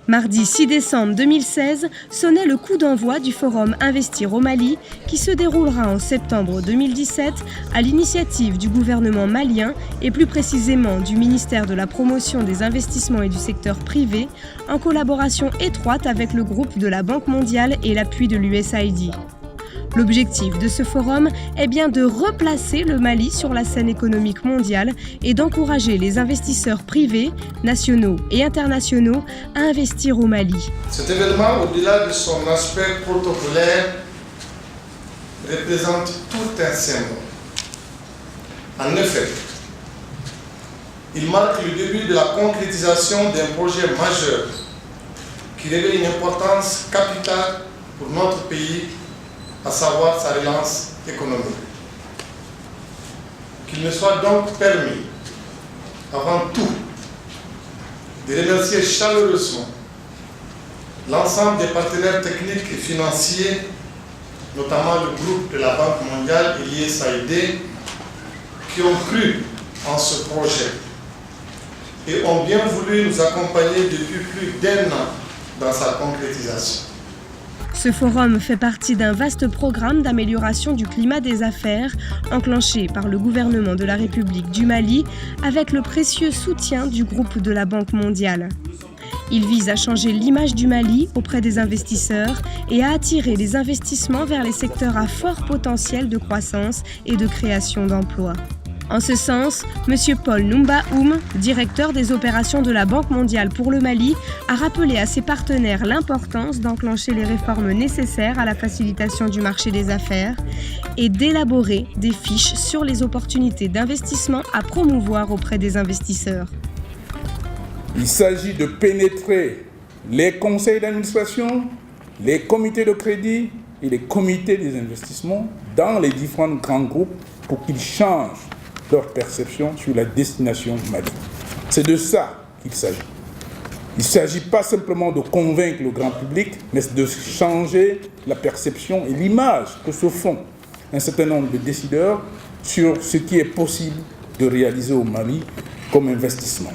Mardi 6 décembre 2016 sonnait le coup d'envoi du forum Investir au Mali qui se déroulera en septembre 2017 à l'initiative du gouvernement malien et plus précisément du ministère de la Promotion des investissements et du secteur privé en collaboration étroite avec le groupe de la Banque mondiale et l'appui de l'USAID. L'objectif de ce forum est bien de replacer le Mali sur la scène économique mondiale et d'encourager les investisseurs privés, nationaux et internationaux à investir au Mali. Cet événement, au-delà de son aspect protocolaire, représente tout un symbole. En effet, il marque le début de la concrétisation d'un projet majeur qui revêt une importance capitale pour notre pays, à savoir sa relance économique. Qu'il me soit donc permis, avant tout, de remercier chaleureusement l'ensemble des partenaires techniques et financiers, notamment le groupe de la Banque mondiale et l'USAID, qui ont cru en ce projet et ont bien voulu nous accompagner depuis plus d'1 an dans sa concrétisation. Ce forum fait partie d'un vaste programme d'amélioration du climat des affaires enclenché par le gouvernement de la République du Mali avec le précieux soutien du groupe de la Banque mondiale. Il vise à changer l'image du Mali auprès des investisseurs et à attirer les investissements vers les secteurs à fort potentiel de croissance et de création d'emplois. En ce sens, M. Paul Numba Oum, directeur des opérations de la Banque mondiale pour le Mali, a rappelé à ses partenaires l'importance d'enclencher les réformes nécessaires à la facilitation du marché des affaires et d'élaborer des fiches sur les opportunités d'investissement à promouvoir auprès des investisseurs. Il s'agit de pénétrer les conseils d'administration, les comités de crédit et les comités des investissements dans les différents grands groupes pour qu'ils changent leur perception sur la destination Mali. C'est de ça qu'il s'agit. Il ne s'agit pas simplement de convaincre le grand public, mais de changer la perception et l'image que se font un certain nombre de décideurs sur ce qui est possible de réaliser au Mali comme investissement.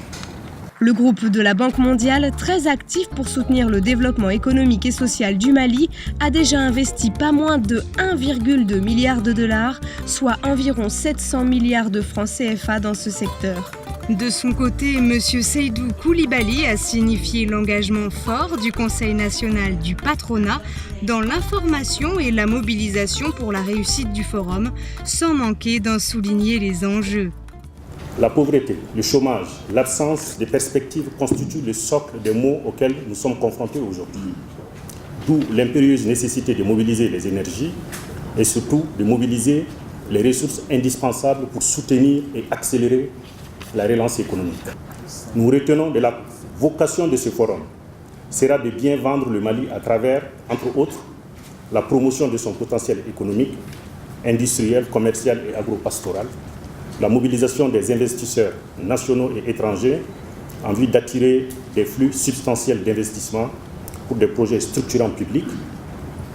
Le groupe de la Banque mondiale, très actif pour soutenir le développement économique et social du Mali, a déjà investi pas moins de 1,2 milliard de dollars, soit environ 700 milliards de francs CFA dans ce secteur. De son côté, M. Seydou Koulibaly a signifié l'engagement fort du Conseil national du patronat dans l'information et la mobilisation pour la réussite du forum, sans manquer d'en souligner les enjeux. La pauvreté, le chômage, l'absence de perspectives constituent le socle des maux auxquels nous sommes confrontés aujourd'hui. D'où l'impérieuse nécessité de mobiliser les énergies et surtout de mobiliser les ressources indispensables pour soutenir et accélérer la relance économique. Nous retenons de la vocation de ce forum sera de bien vendre le Mali à travers, entre autres, la promotion de son potentiel économique, industriel, commercial et agropastoral, la mobilisation des investisseurs nationaux et étrangers en vue d'attirer des flux substantiels d'investissement pour des projets structurants publics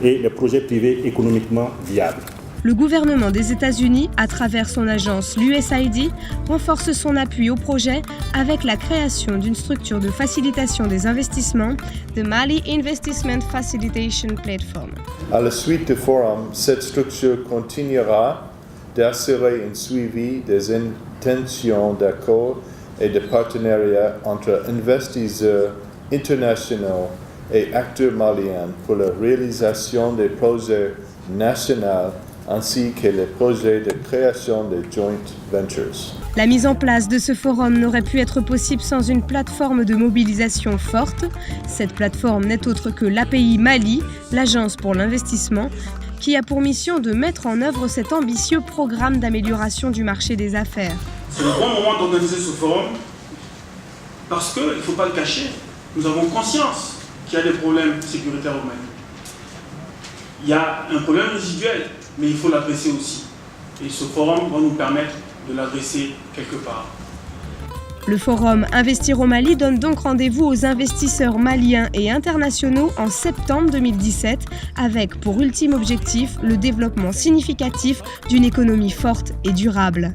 et des projets privés économiquement viables. Le gouvernement des États-Unis, à travers son agence l'USAID, renforce son appui au projet avec la création d'une structure de facilitation des investissements, the Mali Investment Facilitation Platform. À la suite du forum, cette structure continuera d'assurer un suivi des intentions d'accord et de partenariat entre investisseurs internationaux et acteurs maliens pour la réalisation des projets nationaux ainsi que les projets de création de joint ventures. La mise en place de ce forum n'aurait pu être possible sans une plateforme de mobilisation forte. Cette plateforme n'est autre que l'API Mali, l'Agence pour l'investissement, qui a pour mission de mettre en œuvre cet ambitieux programme d'amélioration du marché des affaires. C'est le bon moment d'organiser ce forum parce qu'il ne faut pas le cacher, nous avons conscience qu'il y a des problèmes sécuritaires au Mali. Il y a un problème résiduel, mais il faut l'adresser aussi. Et ce forum va nous permettre de l'adresser quelque part. Le forum Investir au Mali donne donc rendez-vous aux investisseurs maliens et internationaux en septembre 2017 avec pour ultime objectif le développement significatif d'une économie forte et durable.